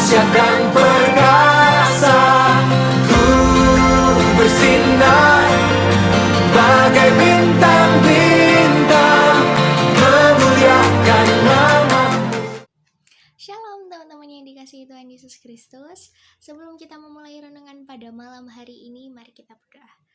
dahsyat dan perkasa. Ku bersinar bagai bintang-bintang, memuliakan nama-Mu. Shalom teman-teman yang dikasihi Tuhan Yesus Kristus. Sebelum kita memulai renungan pada malam hari ini, mari kita berdoa.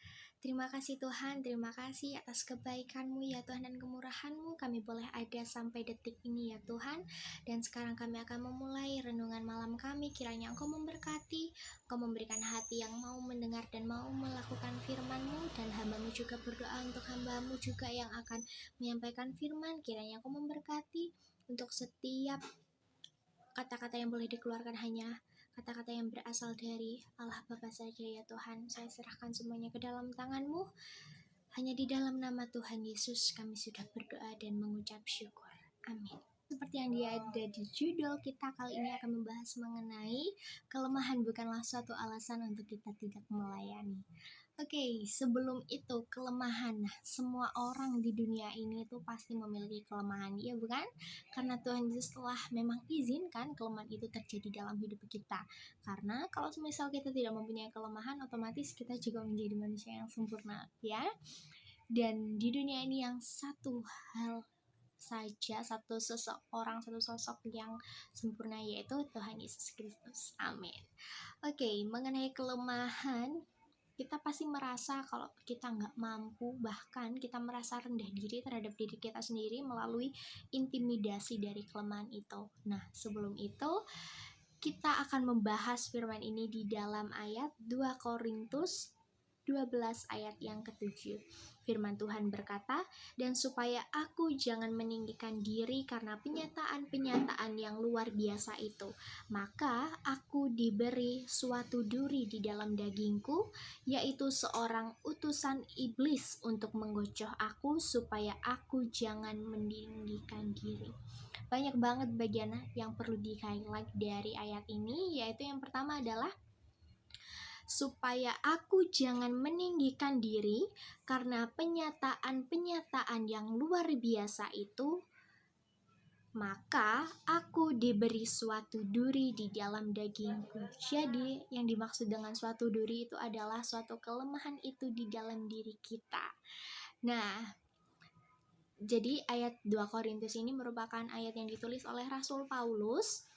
Terima kasih Tuhan, terima kasih atas kebaikan-Mu ya Tuhan dan kemurahan-Mu. Kami boleh ada sampai detik ini ya Tuhan. Dan sekarang kami akan memulai renungan malam kami. Kiranya Engkau memberkati, Engkau memberikan hati yang mau mendengar dan mau melakukan firman-Mu. Dan hamba-Mu juga berdoa untuk hamba-Mu juga yang akan menyampaikan firman. Kiranya Engkau memberkati untuk setiap kata-kata yang boleh dikeluarkan hanya kata-kata yang berasal dari Allah Bapa saja ya Tuhan. Saya serahkan semuanya ke dalam tangan-Mu. Hanya di dalam nama Tuhan Yesus kami sudah berdoa dan mengucap syukur. Amin. Seperti yang ada di judul kita kali ini akan membahas mengenai kelemahan bukanlah suatu alasan untuk kita tidak melayani. Oke, sebelum itu kelemahan. Nah, semua orang di dunia ini itu pasti memiliki kelemahan, ya bukan? Karena Tuhan Yesus telah memang izinkan kelemahan itu terjadi dalam hidup kita. Karena kalau misal kita tidak mempunyai kelemahan, otomatis kita juga menjadi manusia yang sempurna, ya. Dan di dunia ini yang satu hal saja, satu sosok yang sempurna, yaitu Tuhan Yesus Kristus. Amin. Oke, mengenai kelemahan, kita pasti merasa kalau kita nggak mampu, bahkan kita merasa rendah diri terhadap diri kita sendiri melalui intimidasi dari kelemahan itu. Nah, sebelum itu kita akan membahas firman ini di dalam ayat 2 Korintus 12 ayat yang ke-7. Firman Tuhan berkata, "Dan supaya aku jangan meninggikan diri karena penyataan-penyataan yang luar biasa itu, maka aku diberi suatu duri di dalam dagingku, yaitu seorang utusan iblis untuk menggocoh aku supaya aku jangan meninggikan diri." Banyak banget bagian yang perlu di-highlight dari ayat ini, yaitu yang pertama adalah supaya aku jangan meninggikan diri karena penyataan-penyataan yang luar biasa itu, maka aku diberi suatu duri di dalam dagingku. Jadi yang dimaksud dengan suatu duri itu adalah suatu kelemahan itu di dalam diri kita. Nah, jadi ayat 2 Korintus ini merupakan ayat yang ditulis oleh Rasul Paulus.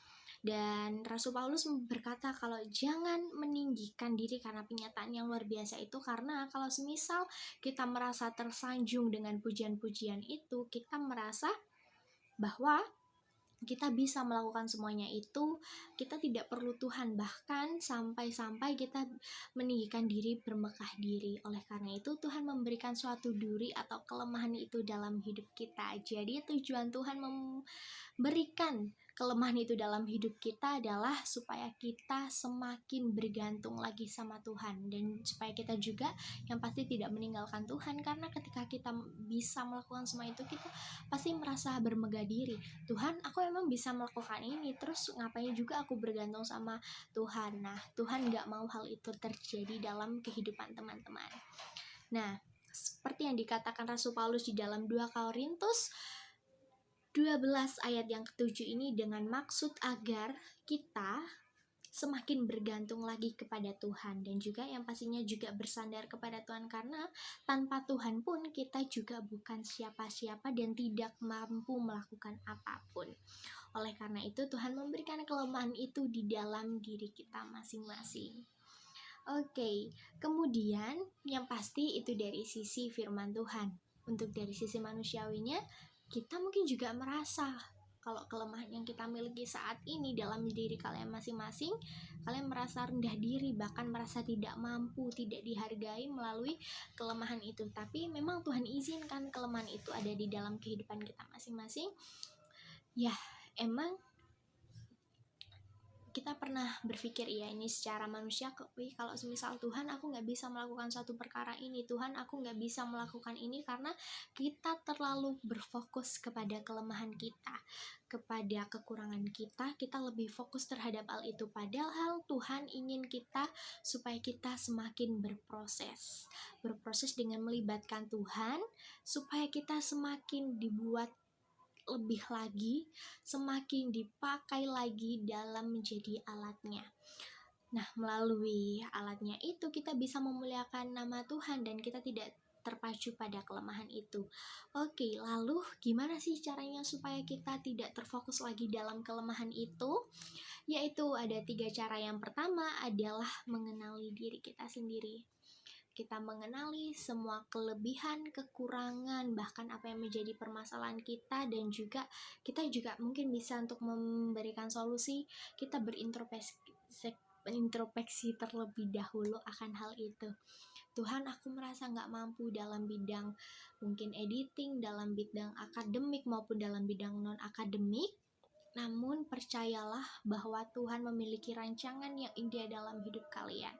Dan Rasul Paulus berkata kalau jangan meninggikan diri karena penyataan yang luar biasa itu, karena kalau semisal kita merasa tersanjung dengan pujian-pujian itu, kita merasa bahwa kita bisa melakukan semuanya itu, kita tidak perlu Tuhan, bahkan sampai-sampai kita meninggikan diri, bermegah diri. Oleh karena itu Tuhan memberikan suatu duri atau kelemahan itu dalam hidup kita. Jadi tujuan Tuhan memberikan kelemahan itu dalam hidup kita adalah supaya kita semakin bergantung lagi sama Tuhan, dan supaya kita juga yang pasti tidak meninggalkan Tuhan. Karena ketika kita bisa melakukan semua itu, kita pasti merasa bermegah diri. Tuhan, aku emang bisa melakukan ini, terus ngapain juga aku bergantung sama Tuhan. Nah, Tuhan gak mau hal itu terjadi dalam kehidupan teman-teman. Nah, seperti yang dikatakan Rasul Paulus di dalam 2 Korintus 12 ayat yang ke-7 ini, dengan maksud agar kita semakin bergantung lagi kepada Tuhan, dan juga yang pastinya juga bersandar kepada Tuhan, karena tanpa Tuhan pun kita juga bukan siapa-siapa dan tidak mampu melakukan apapun. Oleh karena itu Tuhan memberikan kelemahan itu di dalam diri kita masing-masing. Oke, kemudian yang pasti itu dari sisi firman Tuhan. Untuk dari sisi manusiawinya, kita mungkin juga merasa kalau kelemahan yang kita miliki saat ini dalam diri kalian masing-masing, kalian merasa rendah diri, bahkan merasa tidak mampu, tidak dihargai melalui kelemahan itu. Tapi memang Tuhan izinkan kelemahan itu ada di dalam kehidupan kita masing-masing. Ya, emang kita pernah berpikir, ya ini secara manusia, kalau semisal Tuhan aku gak bisa melakukan suatu perkara ini, Tuhan aku gak bisa melakukan ini, karena kita terlalu berfokus kepada kelemahan kita, kepada kekurangan kita lebih fokus terhadap hal itu. Padahal Tuhan ingin kita supaya kita semakin berproses dengan melibatkan Tuhan, supaya kita semakin dibuat lebih lagi, semakin dipakai lagi dalam menjadi alatnya. Nah, melalui alatnya itu kita bisa memuliakan nama Tuhan dan kita tidak terpacu pada kelemahan itu. Oke, lalu gimana sih caranya supaya kita tidak terfokus lagi dalam kelemahan itu? Yaitu ada 3 cara. Yang pertama adalah mengenali diri kita sendiri. Kita mengenali semua kelebihan, kekurangan, bahkan apa yang menjadi permasalahan kita, dan juga kita juga mungkin bisa untuk memberikan solusi. Kita berintrospeksi terlebih dahulu akan hal itu. Tuhan, aku merasa nggak mampu dalam bidang mungkin editing, dalam bidang akademik maupun dalam bidang non-akademik. Namun percayalah bahwa Tuhan memiliki rancangan yang indah dalam hidup kalian.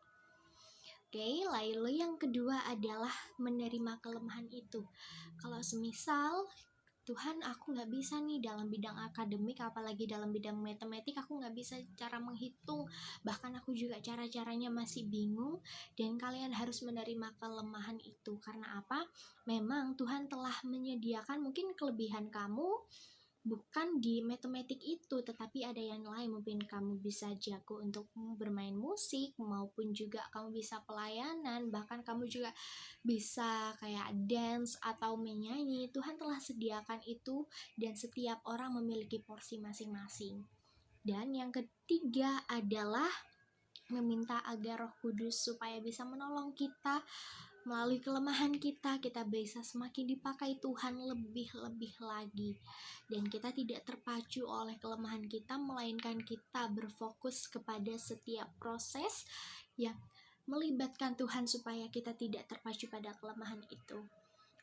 Oke, lalu yang kedua adalah menerima kelemahan itu. Kalau semisal Tuhan, aku nggak bisa nih dalam bidang akademik, apalagi dalam bidang matematik, aku nggak bisa cara menghitung, bahkan aku juga cara-caranya masih bingung, dan kalian harus menerima kelemahan itu. Karena apa? Memang Tuhan telah menyediakan mungkin kelebihan kamu bukan di matematik itu, tetapi ada yang lain. Mungkin kamu bisa jago untuk bermain musik, maupun juga kamu bisa pelayanan, bahkan kamu juga bisa kayak dance atau menyanyi. Tuhan telah sediakan itu, dan setiap orang memiliki porsi masing-masing. Dan yang ketiga adalah meminta agar Roh Kudus supaya bisa menolong kita. Melalui kelemahan kita bisa semakin dipakai Tuhan lebih-lebih lagi. Dan kita tidak terpacu oleh kelemahan kita, melainkan kita berfokus kepada setiap proses yang melibatkan Tuhan supaya kita tidak terpacu pada kelemahan itu.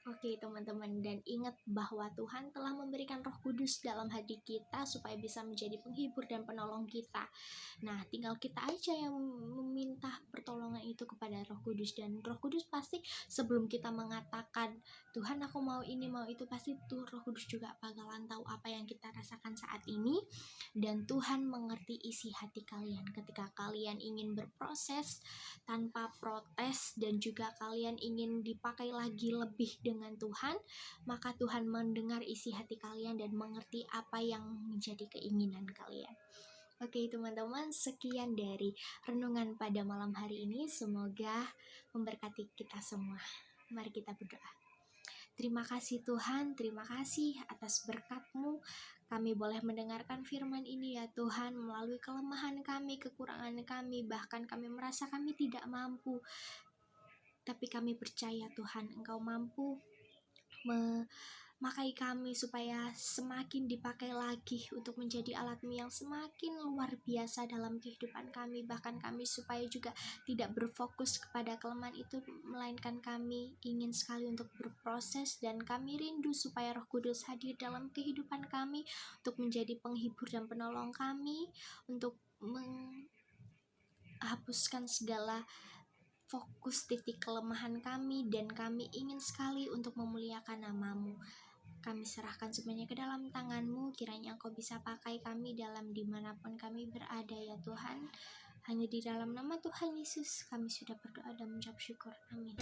Oke teman-teman, dan ingat bahwa Tuhan telah memberikan Roh Kudus dalam hati kita supaya bisa menjadi penghibur dan penolong kita. Nah, tinggal kita aja yang meminta pertolongan itu kepada Roh Kudus, dan Roh Kudus pasti sebelum kita mengatakan, Tuhan aku mau ini mau itu, pasti tuh Roh Kudus juga bakalan tahu apa yang kita rasakan saat ini. Dan Tuhan mengerti isi hati kalian ketika kalian ingin berproses tanpa protes, dan juga kalian ingin dipakai lagi lebih dengan Tuhan, maka Tuhan mendengar isi hati kalian dan mengerti apa yang menjadi keinginan kalian. Oke teman-teman, sekian dari renungan pada malam hari ini. Semoga memberkati kita semua. Mari kita berdoa. Terima kasih Tuhan, terima kasih atas berkat-Mu. Kami boleh mendengarkan firman ini ya Tuhan, melalui kelemahan kami, kekurangan kami, bahkan kami merasa kami tidak mampu. Tapi kami percaya Tuhan, Engkau mampu memakai kami supaya semakin dipakai lagi untuk menjadi alat-Mu yang semakin luar biasa dalam kehidupan kami. Bahkan kami supaya juga tidak berfokus kepada kelemahan itu, melainkan kami ingin sekali untuk berproses, dan kami rindu supaya Roh Kudus hadir dalam kehidupan kami untuk menjadi penghibur dan penolong kami, untuk menghapuskan segala fokus titik kelemahan kami, dan kami ingin sekali untuk memuliakan nama-Mu. Kami serahkan semuanya ke dalam tangan-Mu, kiranya Engkau bisa pakai kami dalam dimanapun kami berada ya Tuhan. Hanya di dalam nama Tuhan Yesus kami sudah berdoa dan mengucap syukur, amin.